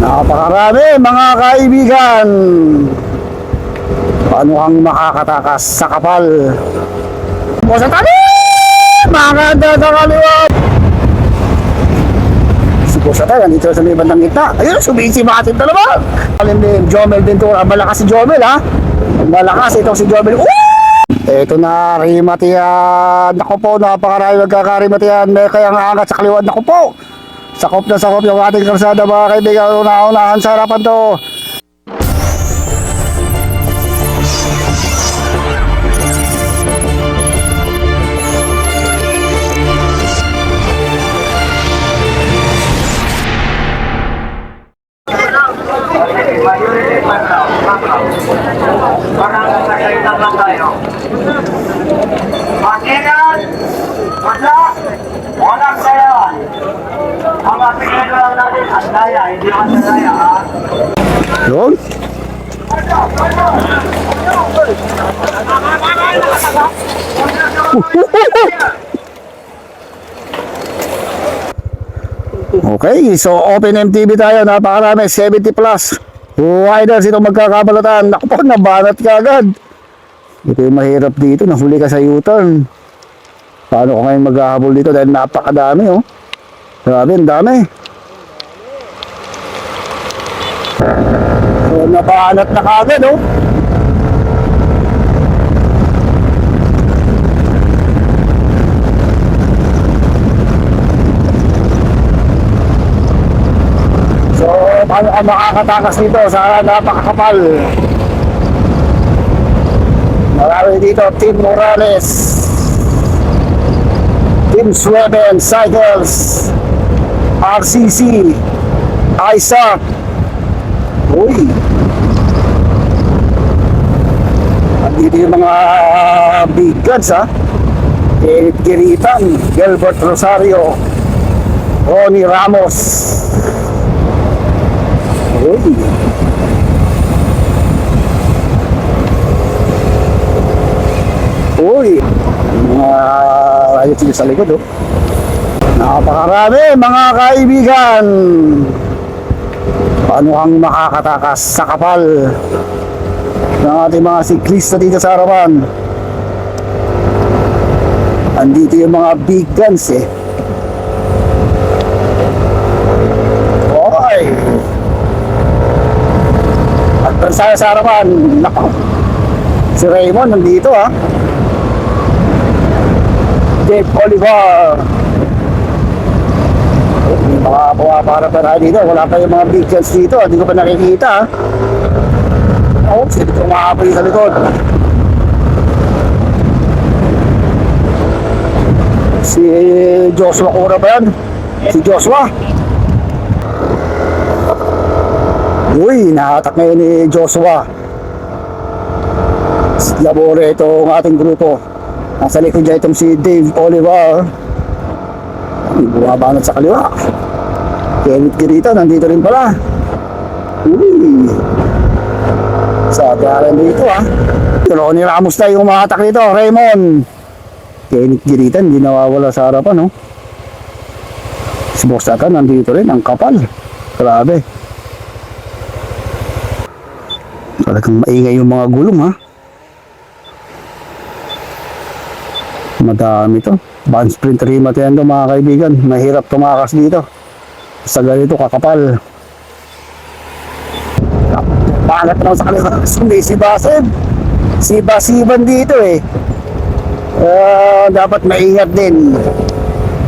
Napakarami mga kaibigan. Paano kang makakatakas sa kapal? O sa tabi! Makakanda sa kaliwa! Si Boss Atay, nandito sa may bandang gitna. Ayun, sumisimatin talaga. Alim Jomel Ventura. Malakas si Jomel, ha? Malakas itong si Jomel. Ito na, rimatiyan. Naku po, napakarami magkakarimatiyan. May kayang angat sa kaliwa. Naku po! Sakop na sakop yung ating karsada mga kaibigan. Una-unahan sa harapan to. Parang nagkaitan lang tayo. Makinan! Walang sayawan. Ang mapigil lang natin, ang daya, hindi ang daya, ha? Yun. Okay, so open MTB tayo. Napakarami, 70 plus riders itong magkakabalatan. Naku po, nabanat ka agad. Ito yung mahirap dito, nahuli ka sa U-turn. Paano ko ngayon maghahabol dito dahil napakadami, oh. Grabe, ang dami. So, nabanat na kagad, oh. So, paano ka makakatakas dito sa napakakapal? Marami dito, Team Morales, Team Sweben Cycles, RCC, ISAC. Uy! Andito yung mga big guns, ha? Eric Giritan, Gilbert Rosario, Ronnie Ramos. Uy! Uy! Ayos sa likod, oh. Napakarami mga kaibigan. Paano kang makakatakas sa kapal ng ating mga siklista dito sa harapan? Andito yung mga big guns, eh. Okay. At tansaya sa harapan. Naku, si Raymond nandito, ha? Dave Oliver. May mga pumaparap na tayo dito. Wala pa yung mga big guns dito. Hindi ko pa nakikita, ha? Oh, sino itong maapoy sa likod? Si Joshua Cura ba yan? Si Joshua? Uy, nahatak ngayon ni Joshua. Labore itong ating grupo. Nasa likod niya itong si Dave Oliver. Bumabanat sa kaliwa. Kenneth Girita, nandito rin pala. Uy! Sa agaran dito, ha? Ronnie Ramos na yung umahatak dito. Raymond. Kenneth Girita, hindi nawawala sa harapan, no? Si Boss Atay, nandito rin. Ang kapal. Grabe. Talagang maingay yung mga gulong, ha? Madami to. Band sprint remat yan to mga kaibigan. Mahirap tumakas dito sa ganito kakapal. Pangat na sa kaliwa. Sumisibasin. Siba-siban dito, eh. Dapat maingat din.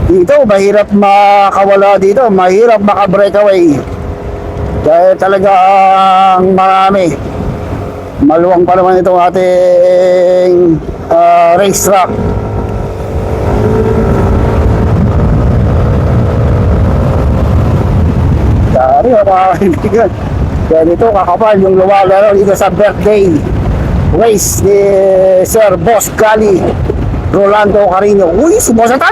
Dito mahirap makawala dito. Mahirap maka-breakaway. Dahil talagang marami. Maluwang pa naman itong ating racetrack. Dari mga kaibigan. Ganito kakapal yung lumalaro dito sa birthday race ni Sir Boss Gali Rolando Carino. Uy, si Boss Atay!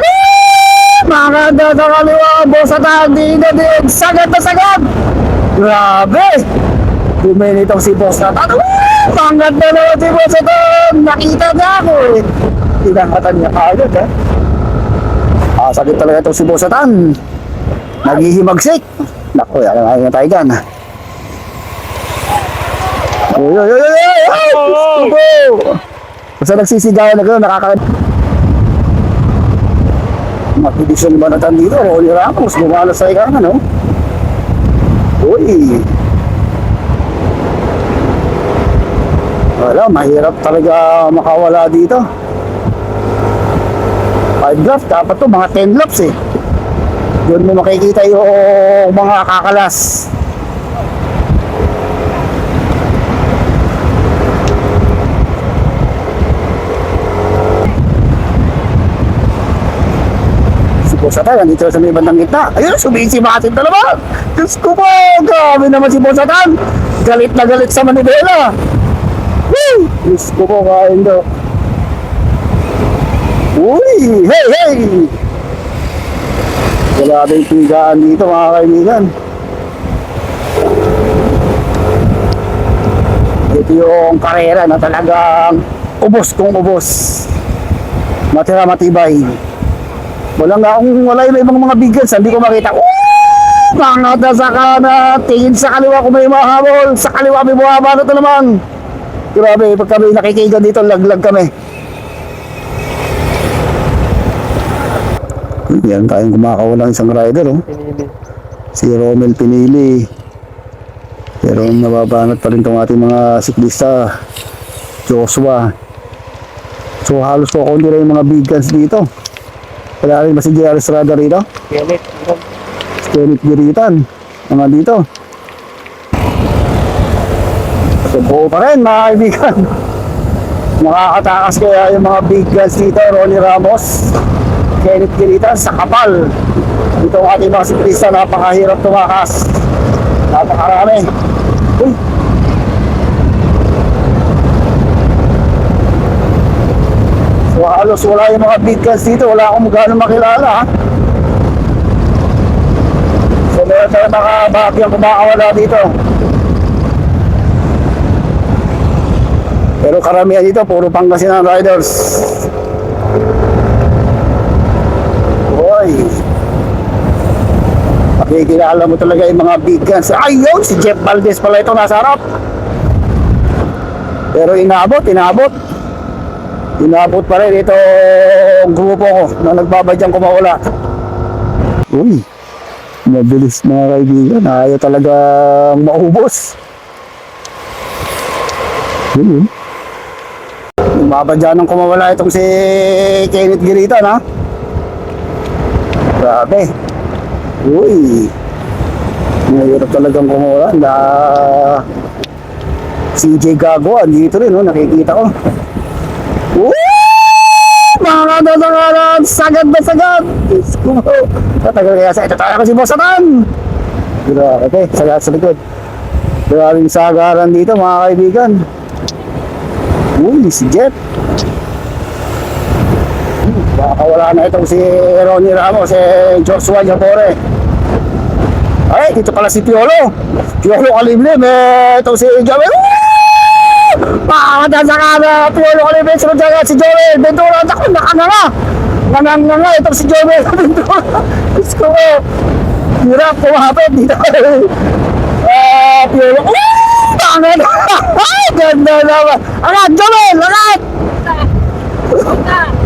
Makakanda sa kaliwa. Boss Atay, dito din. Sagad na sagad. Grabe. Dumini itong si Boss Atay. Pangat na naman si Boss Atay. Nakita niya ako, eh. Tinangatan niya kagad, ha? Sakit talaga itong si Boss Atay. Naghihimagsik. Naku, yan ang tayo dyan. Uy, uy, uy, uy, uy! Ay! Basta nagsisigawan na gano'n, Mabilis yung banatan dito, Rolly Ramos, bumalas sa ikangan, no? Uy! Wala, mahirap talaga makawala dito. 5 laps, dapat to, mga 10 laps eh. Doon mo makikita yung mga kakalas. Boss Atan, nandito sa may bandang gitna. Ayun, sumisimatin na naman. Diyos ko po, grabe naman si Boss Atan. Galit na galit sa manibela. Woo! Diyos ko po, kain daw. Uy, hey, hey! Grabe yung tigaan dito, mga kaibigan. Ito yung karera na talagang ubos kung ubos. Matira matibay. Wala yung ibang mga biggins, hindi ko makita. Pangata sa kanan, tingin sa kaliwa kung may mahabol, sa kaliwa may buhabanot na naman. Grabe, pag kami nakikigan dito, laglag kami. Yan tayong kumakawalang isang rider, oh. Si Romel Pinili. Pero nababanat pa rin itong ating mga siklista, Joshua. So halos po kundi rin yung mga biggins dito. Wala rin ba si JR Estrada rito? Kenneth Giritan. Mga dito. So buo pa rin mga kaibigan. Nakakatakas kaya yung mga big guns dito. Rolly Ramos, Kenneth Giritan sa kapal. Ito ang ating mga siklista. Napakahirap tumakas. Napakarami. Uy! So halos wala yung mga big guns dito, wala akong magkano makilala, ha? So meron tayo mga bahagyang kumakawala dito. Pero karamihan dito, puro Pangasinan riders. Uy! Pakikilala mo talaga yung mga big guns. Ayun! Si Jeff Valdez pala ito nasa harap. Pero inabot pa rin ito grupo ko na nagbabadyang kumawala. Uy, mabilis mga kaibigan. Ayaw talagang maubos. Babadyan ng kumawala itong si Kenneth Giritan, ha? Grabe. Uy, mahirap talagang kumawala. CJ Gago, andito rin, no? Nakikita ko. Mga katangalan, sagad na sagad. Tatagal kaya sa ito tayo si Boss Atan. Grabe, sagad sa likod. Maraming sagaran dito mga kaibigan. Uy, si Jet. Baka wala na itong si Ronnie Ramos, Joshua Japore. Ay, dito pala si Piolo Kalimlim, itong si Joel. Pakakata sa kada, Piolo Kalimlim, sunod dyan si Joel Ventura. Ako, nakanganga itong si Joel Ventura. Diyos ko ko, hirap kumapit dito. Piolo, ay, ganda naman. Angat, Joel, angat!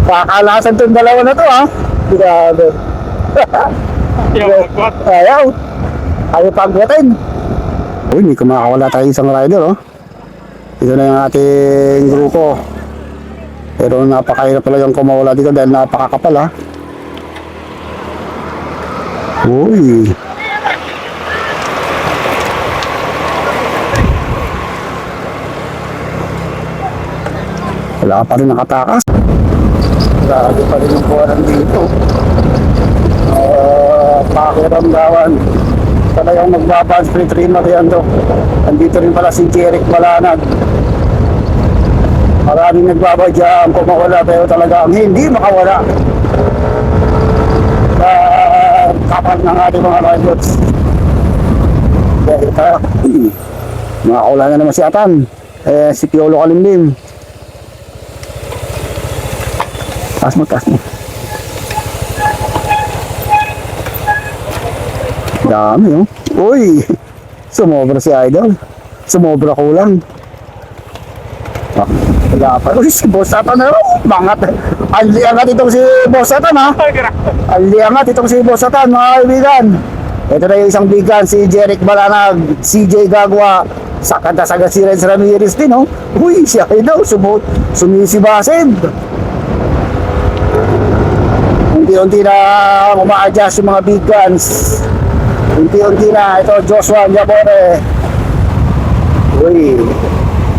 Kakalasan itong dalawa na to, ha? Grabe. Ayaw pagwatin. Uy, may kumakawala tayo isang rider, oh. Ito na yung ating grupo. Pero napakahirap talagang kumawala dito dahil napakakapal, ha. Uy. Wala pa rin nakatakas. Grabe pa rin yung buwanan dito. Pakiramdaman. Talagang magbabad split rin yan to. Andito rin pala si Jeric Malanag. Maraming nagbabadya ang kumawala pero talagang hindi makawala. Kapal ng ating mga riders. Dahil tayo. Makakawala na naman si Atan. Si Piolo Kalimlim. Taas mo. Dami, oh. Uy! Sumobra si Idol. Sumobra kulang. Wala pa. Uy, si Boss Atan na raw. Mangat. Anliangat itong si Boss Atan, ha? Anliangat itong si Boss Atan, mga kaibigan. Ito na yung isang bigan, si Jeric Balanag, CJ Gagwa, sakanta-saga si Renz Ramirez din, oh. Uy, siya kayo daw, sumisibasid. Unti-unti na uma-adjust yung mga big guns. Unti-unti na, ito Joshua Yabore. Uy,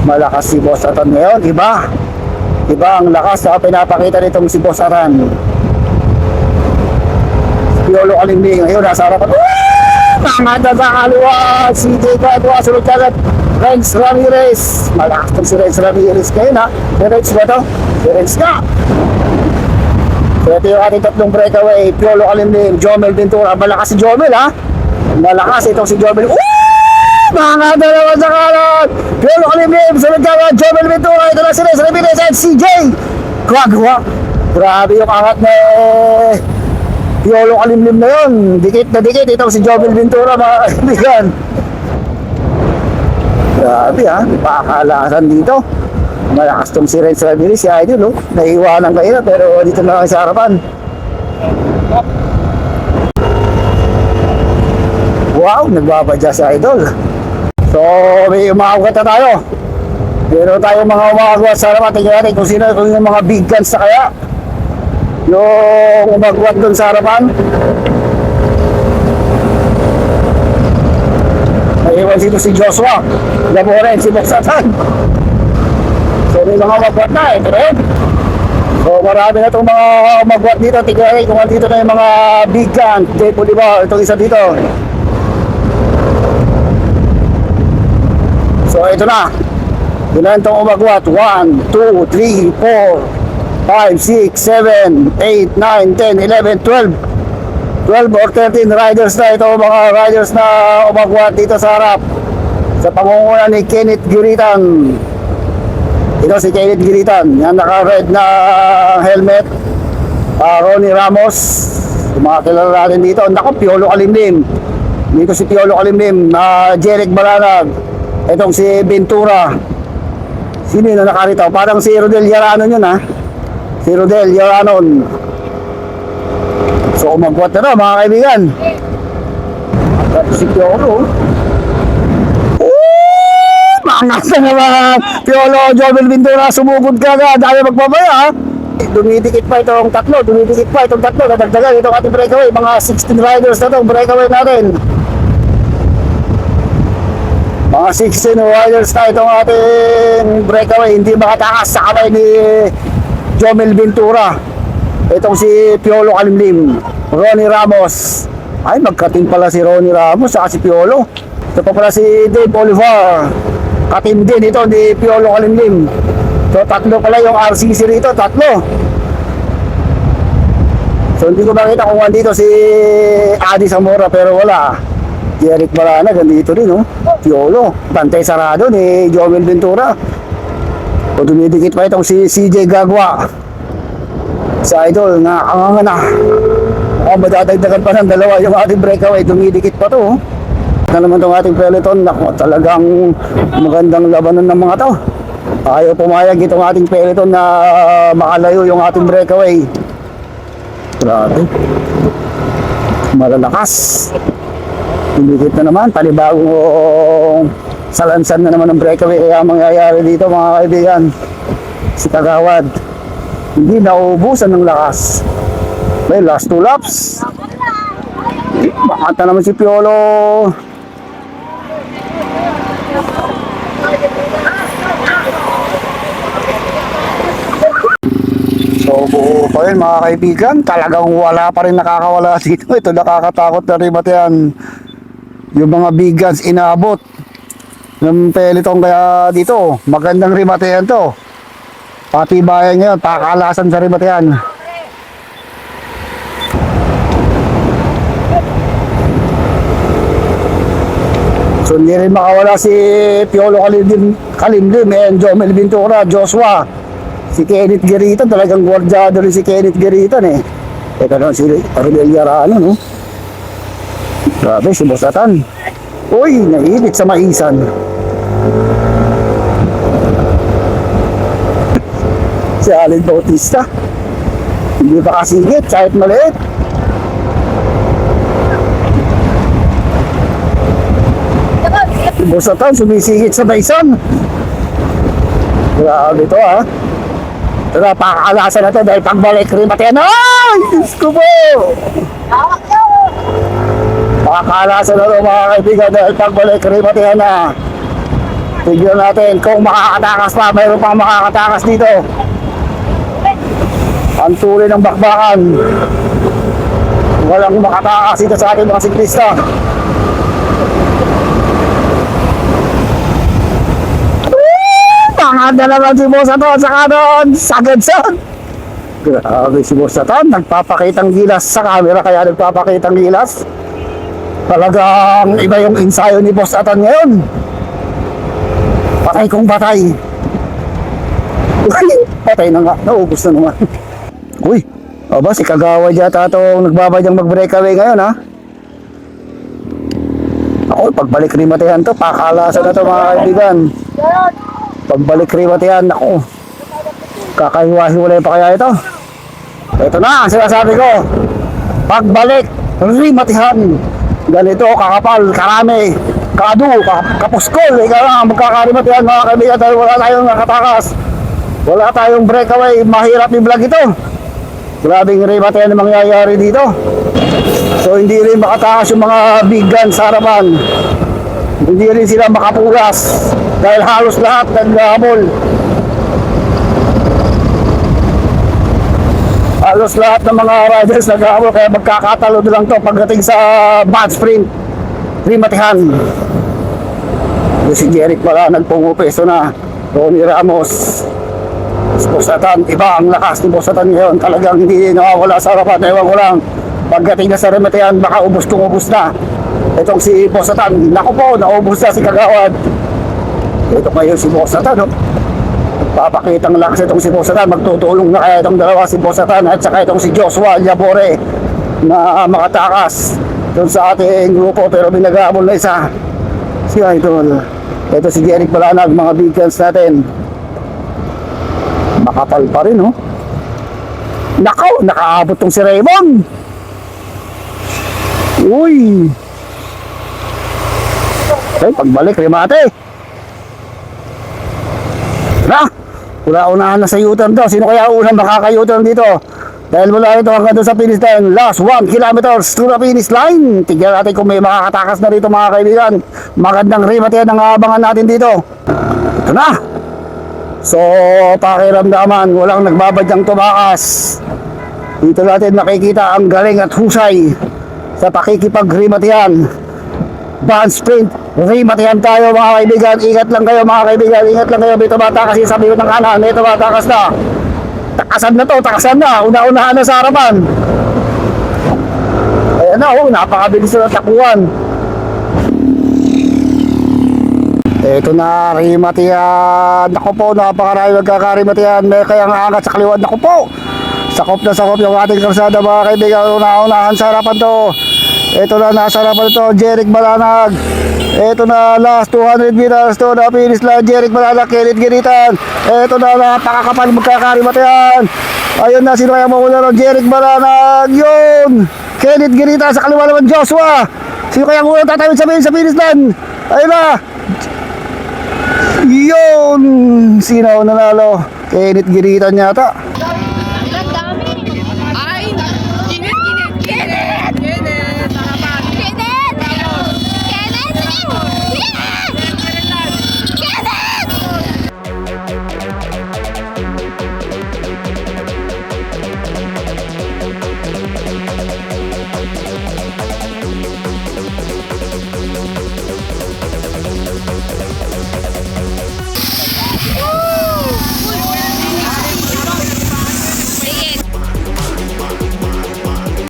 malakas si Boss Atan ngayon, iba ang lakas na pinapakita nitong si Boss Atan. Piolo Kalimbing, ayun, nasa harapan. Tangada sa kaliwa, CJ Gagwa, sunod agad Renz Ramirez. Malakas itong si Renz Ramirez ngayon, ha? Si Renz ba ito? Si Renz nga. So ito yung ating tatlong breakaway, Piolo Kalimbing, Jomel Ventura. Malakas si Jomel, ha? Malakas itong si Jomel. Mga dalawa sa kanan, Piolo Kalimbing, sunod agad Jomel Ventura. Ito na si Renz Ramirez at CJ Gagwa. Grabe yung angat na Piolo Kalimlim na yun. Dikit na dikit. Ito si Jomel Ventura, mga kaibigan. Grabe, ha. Pakakalasan dito. Malakas tong si Renz Ramirez, si Idol, oh. Naiiwanan kayo na, pero dito na lang sa harapan. Wow, nagbabadya si Idol. So, may umaagat na tayo. Meron tayong mga umaagat sa harapan. Tingnan natin kung sino yung mga big guns na kaya. Yung umagwat dun sa harapan. Naiwan dito si Joshua Laboren, si Boss Atan. So may mga umagwat na, ito rin. So marami na itong mga umagwat dito. Tignan kung dito na yung mga big gun. Jay Bolivar, itong isa dito. So ito na. Ilan itong umagwat? 1, 2, 3, 4 5, 6, 7, 8, 9, 10, 11, 12 or 13 riders na ito, mga riders na umagwat dito sa harap sa pangunguna ni Kenneth Giritan. Ito si Kenneth Giritan, yan naka-red na helmet. Ronnie Ramos, yung mga kilala natin dito. Naku, Piolo Kalimlim, dito si Piolo Kalimlim, Jeric Balanag, itong si Ventura. Sino yun na nakarito? Parang si Rodel Yarano yun, ha? Si Rodel Yaranon. So umagwat na mga kaibigan. At si Piolo. Mangas na naman. Piolo, Jomel Ventura, sumugod ka agad. Ayaw magpapaya, ha? Dumidikit pa itong tatlo. Nadagdagan itong ating breakaway. Mga 16 riders na itong breakaway natin. Mga 16 riders na itong ating breakaway. Hindi makatakas sa kamay ni Jomel Ventura. Itong si Piolo Kalimlim, Ronnie Ramos. Ay, magkating pala si Ronnie Ramos saka si Piolo. Ito pa pala si Dave Olivar. Kating din ito ni Piolo Kalimlim. So tatlo pala yung RCC rito, tatlo. So hindi ko makita kung andito si Adi Zamora, pero wala. Jeric Balanag andito rin, oh. Piolo, bantay sarado ni Jomel Ventura. O dumidikit pa itong si CJ Gagwa. Sa Idol, nakakanga na. O madadagdagan pa ng dalawa yung ating breakaway. Dumidikit pa to. Na naman itong ating peloton. Naku, talagang magandang labanan ng mga to. Ayaw pumayag itong ating peloton na makalayo yung ating breakaway. Grabe. Malalakas. Dumidikit na naman. Panibagong salansan na naman ng breakaway. Kaya mangyayari dito, mga kaibigan, si Kagawad hindi nauubusan ng lakas. May last 2 laps. Bakit na naman si Piolo. So buo pa rin mga kaibigan. Talagang wala pa rin nakakawala dito. Ito nakakatakot na rin yan. Yung mga big guns inaabot ng peloton, kaya dito magandang rimatehan to. Pati bayan ngayon, pakalasan sa rimatehan. So hindi rin makawala si Piolo Kalimlim and Jomel Ventura, Joshua. Si Kenneth Giritan, talagang gwardyado rin si Kenneth Giritan, eh. Ito naman si Rodel Yarano, no? Grabe, si Boss Atan. Uy, nainit sa maisan. Si Alin Bautista. Hindi pa kasigit kahit maliit. Si Boss Atan sumisigit sa Dyson. Grabe ito ha. Ito na, pakakalasan na ito dahil pagbalik rin pati ano. Ay! Diyos ko po! Pakakalasan na ito mga kaibigan dahil pagbalik rin pati na. Tignan natin kung makakatakas pa. Mayroon pang makakatakas dito. Ang tuloy ng bakbakan. Walang makatakas dito sa ating mga siklista. Panganda naman si Boss Atan sa kanon, sagad son. Grabe si Boss Atan, nagpapakitang gilas sa camera kaya nagpapakitang gilas. Talagang iba yung ensayo ni Boss Atan ngayon. Patay kong patay. Uy, patay na nga, naubos na naman. Uy, aba si Kagawad yata itong nagbabadyang mag-breakaway ngayon ha. Ako, pagbalik rin matihan to, pakalasan na to mga kaibigan. Pagbalik ribat yan, ako. Kakahiwa-hiwalay pa kaya ito? Ito na, ang sinasabi ko. Pagbalik, rimatihan. Ganito, kakapal, karami, kadu, kapuskol. Ikaw lang, magkakarimatihan mga kaibigan dahil wala tayong nakatakas. Wala tayong breakaway, mahirap i-vlog ito. Grabing rimatihan ang mangyayari dito. So hindi rin makatakas yung mga big guns sa harapan. Hindi rin sila makapulas dahil halos lahat naghahabol. Halos lahat ng mga riders naghahabol kaya magkakatalo lang to pagdating sa bad sprint. Rimatihan. Si Jeric pala nagpungupeso na. Ronnie Ramos. Si Boss Atan, iba ang lakas ni Boss Atan ngayon. Talagang hindi nakawala sa harapan. Ewan ko lang. Pagdating na sa rimatihan baka ubos kung ubos na. Itong si Boss Atan, naku po, naubos na si Kagawad. Ito ngayon si Boss Atan, no? Papakitang lakas itong si Boss Atan. Magtutulong na kaya itong dalawa, si Boss Atan at saka itong si Joshua Labore na makatakas doon sa ating grupo pero binagabol na isa. Si Idol. Ito si Jeric Balanag, mga big guns natin. Makapal pa rin, no? Nakaw, nakaabot tong si Raymond. Uy! Okay, pagbalik, remate. Na, una-unahan na sa U-turn to. Sino kaya unang makaka-U-turn dito? Dahil mula ito hanggang doon sa finish line, last 1 kilometers to the finish line. Tignan natin kung may makakatakas na rito mga kaibigan. Magandang remate ang abangan natin dito. Ito na. So, pakiramdaman, walang nagbabadyang tumakas. Dito natin nakikita ang galing at husay sa pakikipag-rematihan. Band sprint, rimatihan tayo mga kaibigan. Ingat lang kayo mga kaibigan. Ingat lang kayo. May tumatakas yung sabi ko ng kanan. May tumatakas na. Takasan na to, takasan na. Una-unahan na sa harapan. Ayan na, oh, napakabilis na takuan. Ito na, rimatihan. Naku po, napakarami magkakarimatihan. May kaya nga angat sa kaliwan. Naku po, sakop na sakop yung ating karsada mga kaibigan. Una-unahan sa harapan to. Ito na, nasa harapan ito, Jeric Balanag. Ito na, last 200 meters to the finish line, Jeric Balanag, Kenneth Giritan. Ito na, napakakapal magkakarimatihan. Ayun na, sino kaya mauna ng Jeric Balanag? Yun! Kenneth Giritan, sa kaliwa naman Joshua. Sino kaya muna tatawid sa finish line? Ayun na! Yun! Sino ang nanalo? Kenneth Giritan yata.